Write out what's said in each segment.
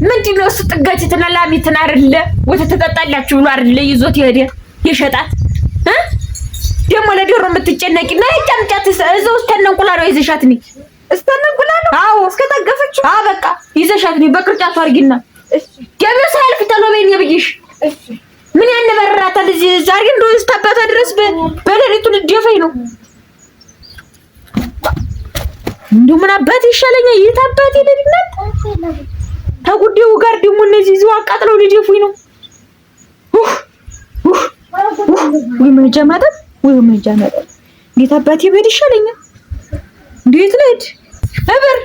ምንድነው እሱ ጥጋችትና ላሚትን አይደለ ወተት ተጠጣላችሁ ብሎ አይደለ ይዞት ይሄደ የሸጣት ደግሞ ለዶሮ የምትጨነቂ እና ጫምጫት እዛው ውስጥ ተነንቁላሉ ይዘሻት ነኝ እስተነንቁላሉ አዎ እስከታገፈች በቃ ይዘሻት ነኝ በቅርጫቱ አርጊና እሺ ገበያ ሳልፍ ተሎበኝ ይብይሽ እሺ ምን ያነበራታል እዚህ ዛሬ እንደው እስታባታ ድረስ በሌሊቱ ልደፈኝ ነው እንደው ምን አባት ይሻለኛል የታባቴ ለድነት ታጉዴው ጋር ደግሞ እነዚህ ይዘው አቃጥለው ልደፉኝ ነው ወይ መጀመሪያ ወይ መጀመሪያ እንዴት አባቴ በድ ይሻለኛል እንዴት ልጅ ህብር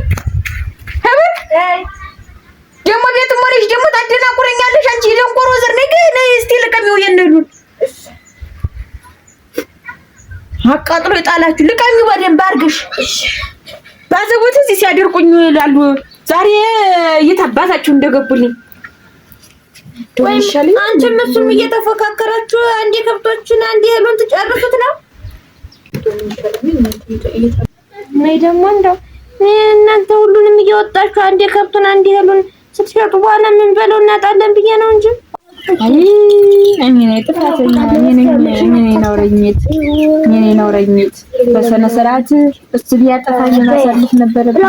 ደግሞ ቤት ሞለሽ ደግሞ ታደናቁረኛለሽ አንቺ ደንቆሮ ዘር ነይ እስቲ ልቀሚው የነሉን አቃጥሎ ይጣላችሁ ልቀሚው በደንብ አድርግሽ ባዘቦት እዚህ ሲያደርቁኝ ይላሉ ዛሬ የታባታችሁ እንደገቡልኝ ወይ አንቺ እነሱም እየተፈካከራችሁ አንዴ ከብቶችን አንዴ ሄሉን ትጨርሱት ነው ነይ ደግሞ እንደው እናንተ ሁሉንም እየወጣችሁ አንዴ ከብቱን አንዴ ሄሉን ስትሸጡ በኋላ ምን በለው እናጣለን ብዬ ነው እንጂ አይ እኔ ነኝ ጥፋተኛ እኔ ነኝ ነውረኝት በሰነ ስርዓት እሱ ቢያጠፋኝ ማሳለፍ ነበረብኝ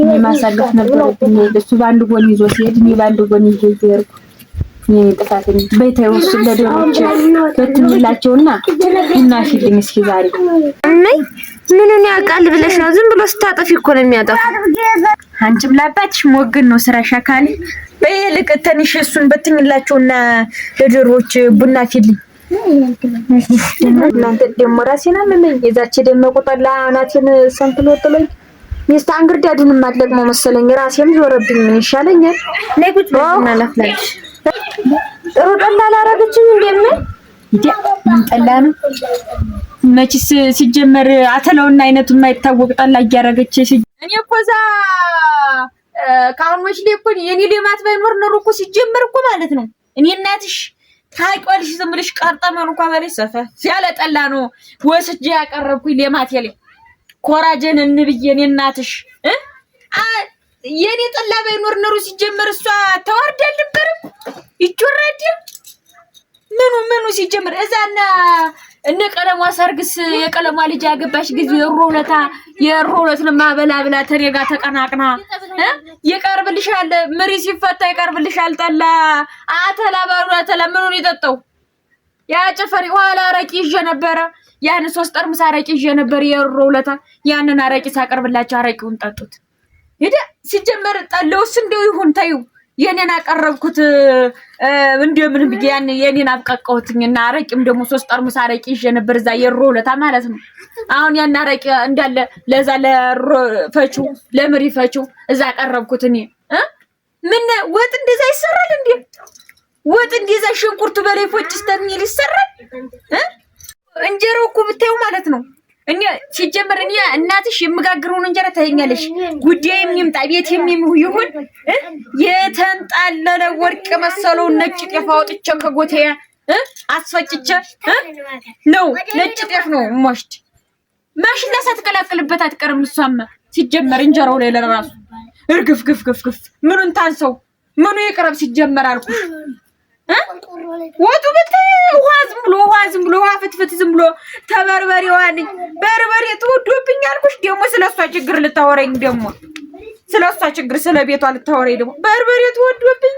እኔ ማሳለፍ ነበረብኝ እሱ ባንድ ጎን ይዞ ሲሄድ እኔ ባንድ ጎን ይዤ ይርኩ እኔ ጥፋተኛ በይተው እሱ ለደሮች በትምላቸውና እናሽልኝ እስኪ ዛሬ ነይ ምንን ያውቃል ብለሽ ነው ዝም ብሎ ስታጠፊ እኮ ነው የሚያጠፋ አንቺም ላባትሽ ሞግን ነው ስራሽ አካል በይልቅ ተንሽ እሱን በትኝላቸውና ለዶሮች ቡና ፊልኝ እናንተ ደግሞ ራሴና ምን የዛች ደመቁጣላ አናቴን ሰንትሎ ጥሎኝ ሚስት አንግርዳድን ማለቅሞ መሰለኝ ራሴም ዞረብኝ ምን ይሻለኛል ነይ ቁጭ በልና ላፍላሽ ጥሩ ጠላ አላረገችኝ እንደምን ምን ጠላ ነው መችስ ሲጀመር አተለውና አይነቱ የማይታወቅ ጠላ እያረገች እኔ እኮ ዛ ካሁንሽ ላይ እኮ የኔ ለማት ባይኖር ነው እኮ ሲጀመር እኮ ማለት ነው እኔ እናትሽ ታይቆልሽ ዝም ብለሽ ቀርጠመን እንኳን በላይ ሰፈ ያለ ጠላ ነው ወስጄ ያቀረብኩኝ ለማት ያለ ኮራጀን እንብዬ እኔ እናትሽ የኔ ጠላ ባይኖር ነው ሲጀመር እሷ ተዋርዳል ነበር ይጮራዲ ምኑ ሲጀመር እዛና እነ ቀለሟ ሰርግስ የቀለሟ ልጅ ያገባሽ ጊዜ የሮለት ለማበላ ብላ ተሬጋ ተቀናቅና ይቀርብልሻል ምሪ ሲፈታ ይቀርብልሻል ጠላ አተላ ምኑን ይጠጣው ያ ጨፈሪ ኋላ አረቂ ይዤ ነበር ያን 3 ጠርሙስ አረቂ ይዤ ነበር የሮለታ ያንን አረቂ ሳቀርብላችሁ አረቂውን ጠጡት ሄደ ሲጀመር ጠላውስ እንደው ይሁን ታዩ የኔን አቀረብኩት እንደምን ብዬ ያን የኔን አብቀቀውትኝና አረቂም ደግሞ 3 ጠርሙስ አረቂ ይዤ ነበር እዛ የሮለታ ማለት ነው አሁን ያን አረቂ እንዳለ ለዛ ለፈቹ ለምሪ ፈቹ እዛ አቀረብኩት እኔ ምን ወጥ እንደዛ ይሰራል እንዴ ወጥ እንደዛ ሽንኩርቱ በላይ ፎጭስተሚል ይሰራል እንጀራው እኮ ብታዩ ማለት ነው እኛ ሲጀመር እኛ እናትሽ የምጋግረውን እንጀራ ታየኛለሽ ጉዳይ የሚምጣ ቤት ይሁን የተንጣለለ ወርቅ መሰለው ነጭ ጤፍ አውጥቼ ከጎቴያ አስፈጭቼ ነው ነጭ ጤፍ ነው ሞሽት ማሽላ ሳትቀላቅልበት አትቀርም እሷማ ሲጀመር እንጀራው ላይ ለራሱ እርግፍ ምኑን ታንሰው ምኑ ይቀርብ ሲጀመር አልኩሽ ወጡ ውሃ ዝም ብሎ ውሃ ፍትፍት ዝም ብሎ ተበርበሬዋን በርበሬ ተወዶብኝ አልኩሽ ደግሞ ስለሷ ችግር ልታወራኝ ደግሞ ስለሷ ችግር ስለቤቷ ልታወራኝ ደግሞ በርበሬ ተወዶብኝ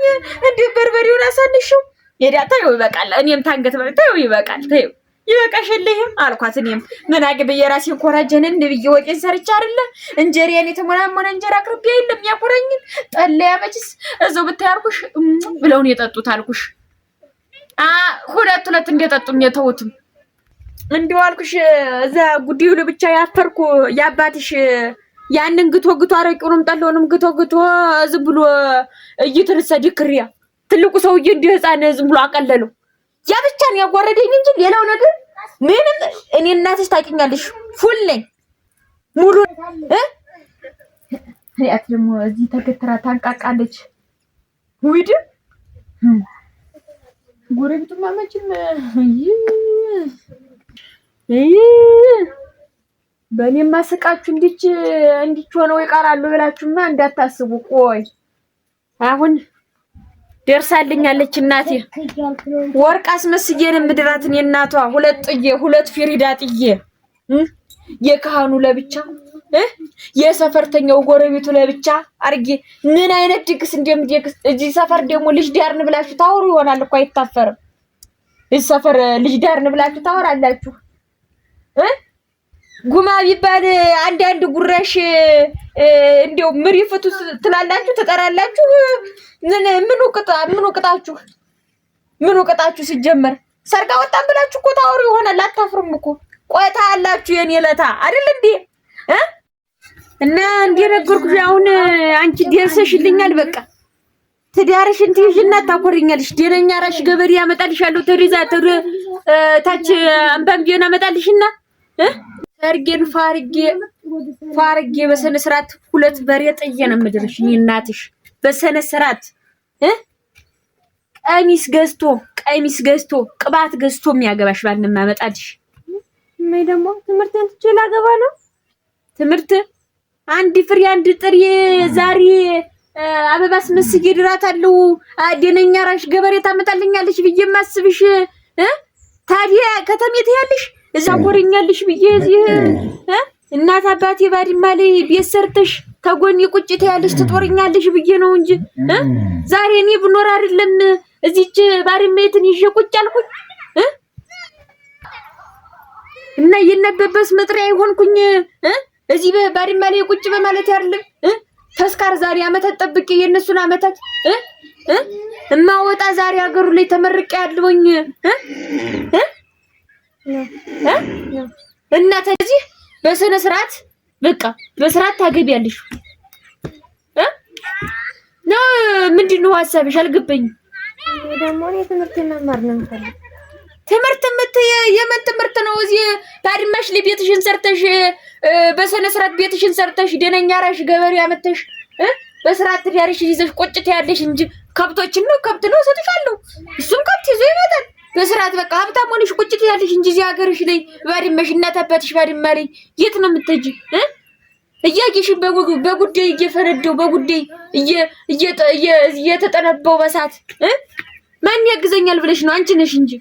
እንዴ በርበሬውን አሳንሽው የዳታው ይበቃል እኔም ታንገት በልታው ይበቃል ታዩ ይበቃሽልህም አልኳት እኔም ምን አገበ የራሴን ኮራጀን እንብዬ ወጤን ሰርቻ አይደለ እንጀሪያን የተሞላሞነ እንጀራ አቅርቤ አይደለም ያቆረኝ ጠላ ያመችስ እዛው ብታርኩሽ ብለውን የጠጡት አልኩሽ ሁለት እንደጠጡም የተውትም እንደው አልኩሽ እዛ ጉዲዩ ለብቻ ያፈርኩ ያባትሽ ያንን ግቶ አረቂውንም ጠላውንም ግቶ ዝም ብሎ እይተነሳ ድክሪያ ትልቁ ሰውዬ እንደ ህፃን ዝም ብሎ አቀለለው ያ ብቻ ነው ያጓረደኝ እንጂ ሌላው ነገር ምንም እኔ እናትሽ ታውቂኛለሽ ፉል ነኝ ሙሉ ያት ደግሞ እዚህ ተከትራ ታንቃቃለች ውይድ ጎረቤቱማ መቼም በእኔማ ስቃችሁ እንዲች ሆነው ይቀራሉ ብላችሁማ እንዳታስቡ ቆይ አሁን ደርሳልኛለች እናቴ። ወርቅ አስመስዬን ምድራትን የእናቷ ሁለት ፊሪዳ ጥዬ የካህኑ ለብቻ የሰፈርተኛው ጎረቤቱ ለብቻ አርጌ ምን አይነት ድግስ እንደምድግስ እዚህ ሰፈር ደግሞ ልጅ ዳርን ብላችሁ ታወሩ ይሆናል እኮ አይታፈርም። እዚህ ሰፈር ልጅ ዳርን ብላችሁ ታወራላችሁ። ጉማ ቢባል አንድ ጉራሽ እንደው ምሪፍቱ ትላላችሁ ተጠራላችሁ። ምን ወቅጣችሁ ሲጀመር ሰርጋ ወጣን ብላችሁ እኮ ታወሩ ይሆናል። አታፍሩም እኮ ቆይታ አላችሁ የኔ ለታ አይደል እንዴ? እና እንደነገርኩሽ አሁን አንቺ ደርሰሽልኛል። በቃ ትዳርሽን ትይዥና ታኮሪኛለሽ። ደነኛ ራሽ ገበሬ ያመጣልሻለሁ። ተሪዛ ታች አምባም ቢሆን አመጣልሽና ሰርጌን ፋርጌ በሰነ ስርዓት 2 በሬ ጥዬ ነው የምድርሽ። እኔ እናትሽ በሰነ ስርዓት ቀሚስ ገዝቶ ቅባት ገዝቶ የሚያገባሽ ባል ነው የማመጣልሽ። ምን ደግሞ ትምህርትን ትችላ ገባ ነው ትምህርት አንድ ፍሬ አንድ ጥሬ ዛሬ አበባስ መስጊድ ድራታለሁ። ደነኛ ራሽ ገበሬ ታመጣልኛለሽ ብዬ ማስብሽ ታዲያ ከተሜት ያለሽ እዛ ኮሪኛለሽ ብዬ እዚህ እናት አባቴ ባድማ ላይ ቤት ሰርተሽ ተጎን ቁጭት ያለሽ ትጦርኛለሽ ብዬ ነው እንጂ ዛሬ እኔ ብኖር አይደለም እዚች ባድማይትን ይዤ ቁጭ አልኩኝ እና የነበበስ መጥሪያ ይሆንኩኝ እዚህ ባድማ ላይ ቁጭ በማለት አይደለም ተስካር ዛሬ አመታት ጠብቄ የነሱን አመታት እማወጣ ዛሬ ሀገሩ ላይ ተመርቄ ያለውኝ እና ተዚህ በሰነ ስርዓት በቃ በስርዓት ታገቢያለሽ ነው። ምንድነው ሐሳብሽ? አልገባኝም። ደግሞ እኔ ትምህርት መማር ነው የምፈልገው። የምን ትምህርት ነው? እዚህ ባድማሽ ላይ ቤትሽን ሰርተሽ በሰነ ስርዓት ቤትሽን ሰርተሽ ደነኛ ራሽ ገበሬ አመተሽ በስርዓት ትዳርሽ ይዘሽ ቁጭት ያለሽ እንጂ ከብቶችን ነው ከብት ነው ሰጥሻለሁ። እሱም ከብት ይዞ ይመጣል በስርዓት በቃ ሀብታም ሆነሽ ቁጭት ያለሽ እንጂ እዚህ ሀገርሽ ላይ ባድማሽ እናት አባትሽ ባድማ ላይ የት ነው የምትሄጂ? እያየሽ በጉዳይ እየፈረደው በጉዳይ እየተጠነበው በሳት ማን ያግዘኛል ብለሽ ነው? አንቺ ነሽ እንጂ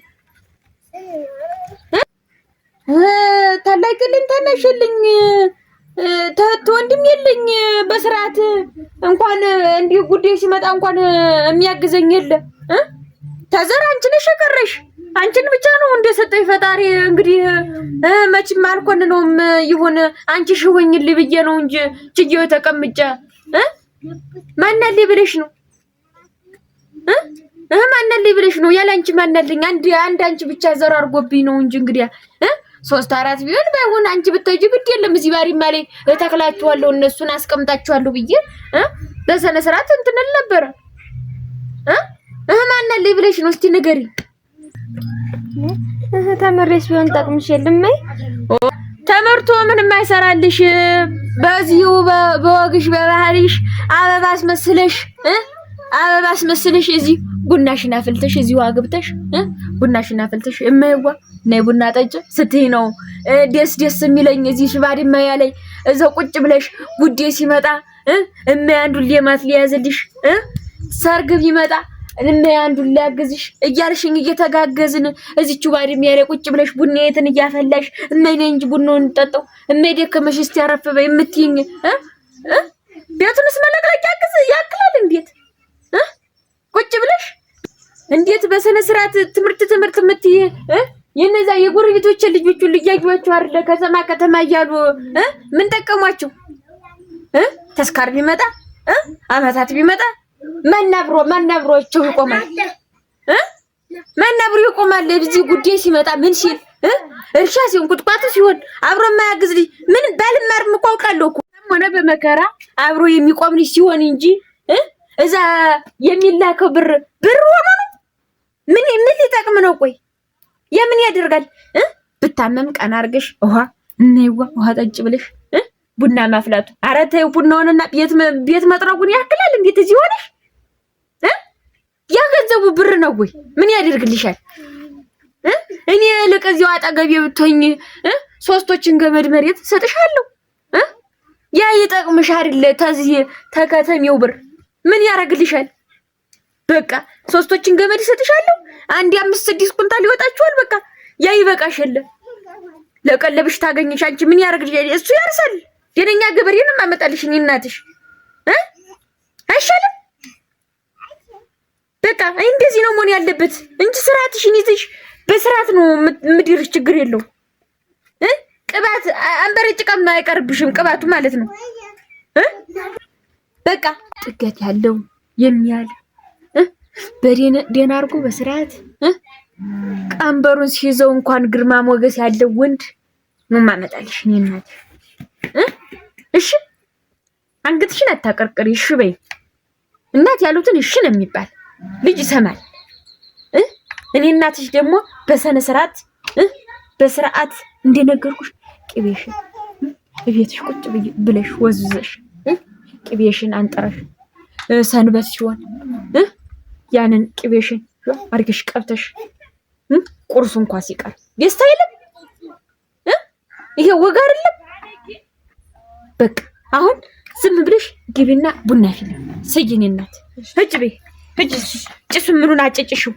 ታላቅልኝ ታናሽልኝ ወንድም የለኝ በስርዓት እንኳን እንዲህ ጉዳይ ሲመጣ እንኳን የሚያግዘኝ የለ። ተዘር አንቺ ነሽ የቀረሽ። አንቺን ብቻ ነው እንደሰጠኝ ፈጣሪ። እንግዲህ መቼም አልኮንነውም ይሁን አንቺ ሽሆኝልኝ ብዬ ነው እንጂ ችዬው ተቀምጬ ማናልኝ ብለሽ ነው ማናልኝ ብለሽ ነው? ያላንቺ ማናልኝ? አንድ አንቺ ብቻ ዘር አድርጎብኝ ነው እንጂ እንግዲህ 3 4 ቢሆን ባይሆን አንቺ ብትሄጂ ግድ የለም። እዚህ ባሪማ ላይ እተክላችኋለሁ እነሱን አስቀምጣችኋለሁ ብዬ በሰነ ስርዓት እንትን ነበር። ማናልኝ ብለሽ ነው? እስቲ ንገሪ። ተመረሽ ቢሆን ጠቅምሽ የለምይ? ተመርቶ ምንም አይሰራልሽ። በዚሁ በወግሽ በባህሪሽ አበባስ መስለሽ እዚህ ቡናሽን አፍልተሽ እዚሁ አግብተሽ ቡናሽን አፍልተሽ እመይዋ ነይ ቡና ጠጭ ስትይ ነው ደስ የሚለኝ። እዚህ ባድማ ላይ እዛው ቁጭ ብለሽ ጉዴ ሲመጣ አንዱን ሌማት ሊያዝልሽ ሰርግ ቢመጣ አንዱን ሊያግዝሽ እያልሽኝ እየተጋገዝን እዚቹ ባድማ ላይ ቁጭ ብለሽ ቡናዬትን እያፈላሽ ነይ እንጂ ቡናውን እንጠጣው ደከመሽ እስቲ አረፍ በይ የምትይኝ ቤቱንስ መለቅለቅ ያክላል። እንዴት ቁጭ ብለሽ እንዴት በሰነ ስርዓት ትምህርት የምትይ የነዛ የጎረቤቶች ልጆች ሁሉ እያዩዋቸው አይደለ? ከተማ እያሉ ምን ጠቀሟቸው? ተስካር ቢመጣ አመታት ቢመጣ ማናብሮቸው ይቆማል። ማናብሮ ይቆማል። እዚህ ጉዳይ ሲመጣ ምን ሲል እርሻ ሲሆን ቁጥቋጦ ሲሆን አብሮ የማያግዝ ልጅ ምን ባልማርም እኮ አውቃለሁ እኮ ሆነ በመከራ አብሮ የሚቆም ልጅ ሲሆን እንጂ እዛ የሚላከው ብር ሆኖ ነው። ምን ሊጠቅም ነው? ቆይ የምን ያደርጋል? ብታመም ቀና አድርገሽ ውሃ ጠጭ ብለሽ ቡና ማፍላቱ። ኧረ ተይው ቡናውንና ቤት መጥረጉን ያክላል። እንዴት እዚህ ሆነሽ ያገዘቡ ብር ነው ወይ? ምን ያደርግልሻል? እኔ ለቀዚው አጠገቤ ብትሆኝ 3ቶችን ገመድ መሬት ሰጥሻለሁ። ያ ይጠቅምሽ አይደለ? ተዚህ ተከተሜው ብር ምን ያደርግልሻል? በቃ ሶስቶችን ገመድ ይሰጥሻለሁ። አንድ 5-6 ኩንታል ይወጣችኋል። በቃ ያ ይበቃሻል። ለቀለብሽ ታገኝሽ። አንቺ ምን ያደርግልሻል? እሱ ያርሳል። ደነኛ ገበሬንም አመጣልሽ እኔ እናትሽ አይሻልም? በቃ እንደዚህ ነው መሆን ያለበት እንጂ ስርዓትሽን ይዘሽ በስርዓት ነው ምድርሽ። ችግር የለው ቅባት አንበረ ጭቃም አይቀርብሽም ቅባቱ ማለት ነው። በቃ ጥገት ያለው የሚያል በደና አድርጎ በስርዓት ቀንበሩን ሲይዘው እንኳን ግርማ ሞገስ ያለው ወንድ ነው ማመጣልሽ እኔ እናትሽ። እሺ አንገትሽን አታቀርቅሪ። እሺ በይ እናት ያሉትን እሺ ነው የሚባል ልጅ ይሰማል። እኔ እናትሽ ደግሞ በሰነ ስርዓት በስርዓት እንደነገርኩሽ ቅቤሽን እቤትሽ ቁጭ ብለሽ ወዝዘሽ ቅቤሽን አንጠረሽ ሰንበት ሲሆን ያንን ቅቤሽን አርገሽ ቀብተሽ ቁርሱ እንኳን ሲቀር ደስታ የለም። ይሄ ወግ አይደለም። በቃ አሁን ዝም ብለሽ ግቢና ቡና ፊልም ሰይኔ እናት ሂጂ በይ ሂጂ። ጭሱ ምኑን አጨጭሽው